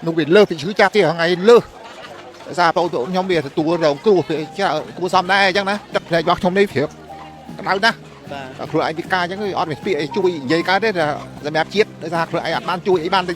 នោះវាលើសពីឈឺចាស់ទៀតថ្ងៃលើសសារបងប្អូនខ្ញុំវាទទួលរងគ្រោះគួរសមដែរអញ្ចឹងណាទឹកភ្នែករបស់ខ្ញុំនេះព្រាបក្តៅណាស់ខ្លួនឯងពិការអញ្ចឹងអត់មានពាក្យអីជួយនិយាយកើតទេសម្រាប់ជាតិដោយសារខ្លួនឯងអត់បានជួយអីបានទេ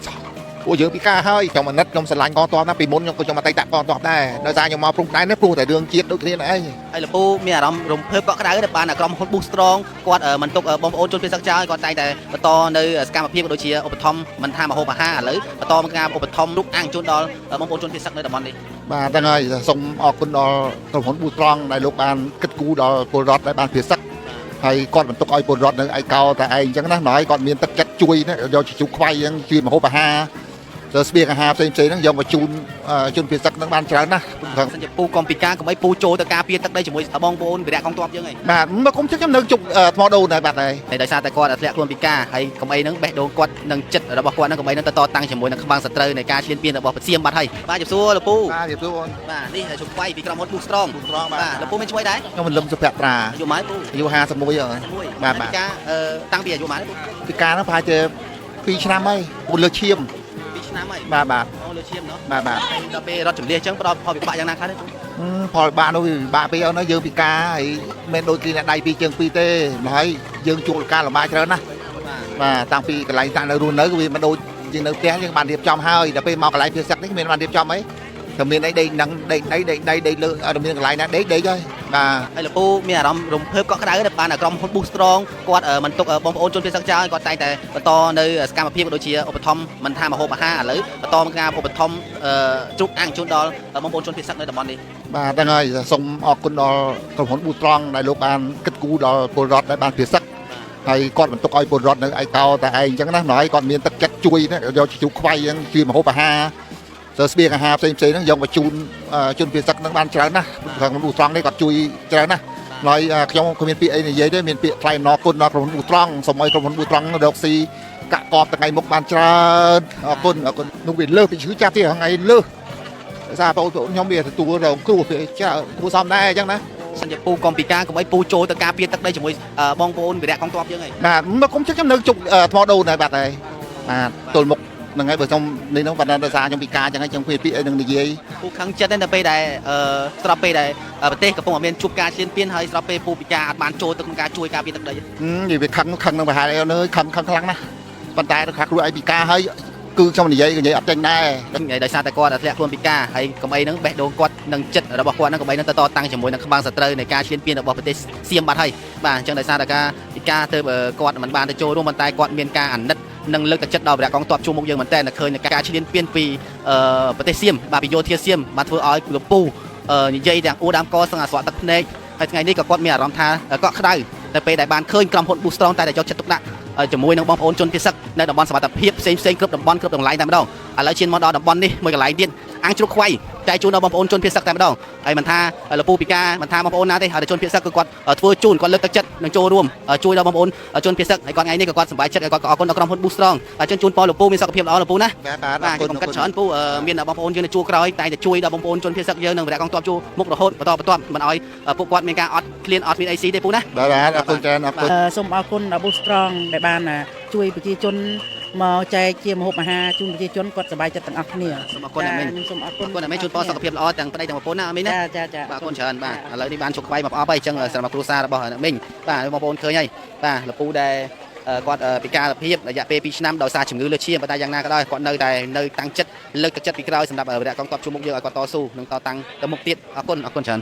ពួកយើងពិការហើយខ្ញុំអាណិតខ្ញុំស្រឡាញ់កងទ័ពណាពីមុនខ្ញុំក៏ខ្ញុំអតីតកងទ័ពដែរដោយសារខ្ញុំមកព្រំដែននេះព្រោះតែរឿងជាតិដូចគ្នាឯងហើយលពូមានអារម្មណ៍រំភើបកក់ក្តៅដែលបានក្រុមហ៊ុន Boost Strong គាត់មិនទុកបងប្អូនជនភៀសសឹកចោលគាត់តែងតែបន្តនៅសកម្មភាពដូចជាឧបត្ថម្ភមិនថាមហូបអាហារឥឡូវបន្តការឧបត្ថម្ភរូបអាងជូនដល់បងប្អូនជនភៀសសឹកនៅតំបន់នេះបាទហ្នឹងហើយសូមអរគុណដល់ក្រុមហ៊ុន Boost Strong ដែលលោកបានគិតគូរដល់ពលរដ្ឋដែលបានភៀសសឹកហើយគាត់បន្ទុកឲ្យពលរដ្ឋនៅឯកោតែឯងអញ្ចឹងណាហើយគាត់មានទឹកចិត្តជួយណាយកជជុះខ្វៃអញ្ចឹងជួយមហូបអាហារទៅស្បៀងអាហារផ្សេងហ្នឹងយកមកជូនជនភៀសសឹកហ្នឹងបានច្រើនណាស់សិនជាពូកុំពិការកុំអីពូចូលទៅការពារទឹកដីជាមួយបងប្អូនវីរៈកងទ័ពយើងហីបាទមកគុំខ្ញុំនៅជុកថ្មដូនដែរបាទហើយដោយសារតែគាត់ធ្លាក់ខ្លួនពិការហើយកុំអីហ្នឹងបេះដូងគាត់នឹងចិត្តរបស់គាត់ហ្នឹងកុំអីហ្នឹងទៅតតាំងជាមួយនឹងខ្មាំងសត្រូវនៃការឈ្លានពានរបស់ប្រសៀមបាត់ហើយបាទជម្រាបសួរលោកពូបាទជម្រាបសួរបាទនេះជុំខ្វៃពីក្រុមហ៊ុន Boost Strong បាទលោកពូមានឈ្មោះអីដែរខ្ញុំមិនលឹមសុភត្រាអាយុម៉ែពូអាយុ51បាទពិការតាំងពីអាយុម៉ែពូពិការហ្នឹងប្រហែលជា2ឆ្នាំហើយពូលើឈាម2ឆ្នាំហើយបាទអូលើឈាមណោះបាទដល់ពេលរត់ជំនះអញ្ចឹងផ្ដល់ផលវិបាកយ៉ាងណាខ្លះទេផលវិបាកនោះវាពិបាកពេកអូនយើងពិការហើយមិនដូចគេអ្នកដៃពីរជើងពីរទេហើយយើងជួបការលំបាកច្រើនណាស់បាទតាំងពីកន្លែងតាំងនៅរស់នៅវាមិនដូចយើងនៅផ្ទះយើងបានរៀបចំហើយដល់ពេលមកកន្លែងភៀសសឹកនេះមានបានរៀបចំអីតែមានអីដេកនឹងដេកលើអត់មានកន្លែងណាដេកហើយបាទហើយលោកពូមានអារម្មណ៍រំភើបកក់ក្តៅដែលបានក្រុមហ៊ុន Boost Strong គាត់មិនទុកបងប្អូនជនភៀសសឹកចោលគាត់តែងតែបន្តនៅសកម្មភាពដូចជាឧបត្ថម្ភមិនថាមហូបអាហារឥឡូវបន្តការឧបត្ថម្ភជ្រូកអាំងជូនដល់បងប្អូនជនភៀសសឹកនៅតំបន់នេះបាទហ្នឹងហើយសូមអរគុណដល់ក្រុមហ៊ុន Boost Strong ដែលលោកបានគិតគូរដល់ពលរដ្ឋដែលបានភៀសសឹកហើយគាត់បន្ទុកឲ្យពលរដ្ឋនៅឯកោតែឯងអញ្ចឹងណាហើយគាត់មានទឹកចិត្តជួយណាយកជជុះខ្វៃអញ្ចឹងជួយមហូបអាហារទៅស្បៀងអាហារផ្សេងហ្នឹងយកមកជូនជនភៀសសឹកហ្នឹងបានច្រើនណាស់ក្រុមហ៊ុន Boost Strong នេះគាត់ជួយច្រើនណាស់ហើយខ្ញុំគ្មានពាក្យអីនិយាយទេមានពាក្យថ្លែងអំណរគុណដល់ក្រុមហ៊ុន Boost Strong សូមឲ្យក្រុមហ៊ុន Boost Strong រកស៊ីកាក់កបថ្ងៃមុខបានច្រើនអរគុណនោះវាលើសពីឈឺចាស់ទៀតថ្ងៃលើសសារបងប្អូនខ្ញុំវាទទួលរងគ្រោះគួរសមដែរអញ្ចឹងណាសិនជាពូកុំពិការកុំអីពូចូលទៅការពារទឹកដីជាមួយបងប្អូនវីរៈកងទ័ពយើងហីបាទមកគុំខ្ញុំនៅជុកថ្មដូនដែរបាទហើយបាទទល់មុខហ្នឹងហើយបើខ្ញុំនេះហ្នឹងបណ្ដាដោយសារខ្ញុំពិការអញ្ចឹងខ្ញុំពីអីនឹងនិយាយពូខឹងចិត្តតែពេលដែលស្រាប់ពេលដែលប្រទេសកំពុងតែមានជួបការឈ្លានពានហើយស្រាប់ពេលពូពិការអត់បានចូលទៅក្នុងការជួយការពារទឹកដីនិយាយវាខឹងនឹងប្រហែលអីនៅខឹងខ្លាំងណាស់ប៉ុន្តែខាងគ្រូឯងពិការហើយគឺខ្ញុំនិយាយអត់ចេញដែរដោយសារតែគាត់ធ្លាក់ខ្លួនពិការហើយកុំអីហ្នឹងបេះដូងគាត់នឹងចិត្តរបស់គាត់ហ្នឹងកុំអីហ្នឹងទៅតតាំងជាមួយនឹងខ្មាំងសត្រូវនៃការឈ្លានពានរបស់ប្រទេសសៀមបាត់ហើយបាទអញ្ចឹងដោយសារតែការពិការទៅគាត់មិនបានទៅចូលរួមប៉ុន្តែគាត់មានការអាណិតនិងលើកទឹកចិត្តដល់វីរៈកងទ័ពជួរមុខយើងមែនតើឃើញការឈ្លានពានពីប្រទេសសៀមបាទពីយោធាសៀមបានធ្វើឲ្យលោកពូនិយាយទាំងអួរដើមកស្ទឹងអាស្រក់ទឹកភ្នែកហើយថ្ងៃនេះក៏គាត់មានអារម្មណ៍ថាកក់ក្ដៅតែពេលដែលបានឃើញក្រុមហ៊ុន Boost Strong តែយកចិត្តទុកដាក់ជាមួយនឹងបងប្អូនជនភៀសសឹកនៅតំបន់សមត្ថភាពផ្សេងគ្រប់តំបន់គ្រប់កន្លែងតែម្ដងឥឡូវឈានមកដល់តំបន់នេះមួយកន្លែងទៀតអាំងជ្រូកខ្វៃចែកជូនដល់បងប្អូនជនភៀសសឹកតែម្ដងហើយមិនថាលពូពិការមិនថាបងប្អូនណាទេហើយជនភៀសសឹកគឺគាត់ធ្វើជូនគាត់លើកទឹកចិត្តនឹងចូលរួមជួយដល់បងប្អូនជនភៀសសឹកហើយគាត់ថ្ងៃនេះក៏គាត់សប្បាយចិត្តហើយគាត់ក៏អរគុណដល់ក្រុមហ៊ុន Boost Strong ហើយជូនពរលពូមានសុខភាពល្អលពូណាបាទខ្ញុំកាត់ច្រើនពូមានបងប្អូនយើងនៅជួរក្រោយតែជួយដល់បងប្អូនជនភៀសសឹកយើងនឹងវីរៈកងទ័ពជួរមុខរហូតបន្តមិនឲ្យពួកគាត់មានការអត់ឃ្លានអត់មានអីស៊ីទេពូណាបាទអរគុណច្រើនអរគុណសូមអរគុណដល់ Boost Strong ដែលបានជួយប្រជាជនមកចែកជាម្ហូបអាហារជូនប្រជាជនគាត់សប្បាយចិត្តទាំងអស់គ្នាសូមអរគុណអាមីនសូមអរគុណអាមីនជូនពរសុខភាពល្អទាំងប្តីទាំងប្រពន្ធណាអាមីនណាចាបាទអរគុណច្រើនបាទឥឡូវនេះបានជោគខ្វៃមកអស់ហើយអញ្ចឹងសម្រាប់គ្រួសាររបស់អាមីនបាទបងប្អូនឃើញហើយបាទលពូដែលគាត់ពិការភាពរយៈពេល2ឆ្នាំដោយសារជំងឺលើសឈាមប៉ុន្តែយ៉ាងណាក៏ដោយគាត់នៅតាំងចិត្តលើកទឹកចិត្តពីក្រោយសម្រាប់វីរៈកងទ័ពជួរមុខយើងឲ្យគាត់តស៊ូនិងតតាំងទៅមុខទៀតអរគុណច្រើន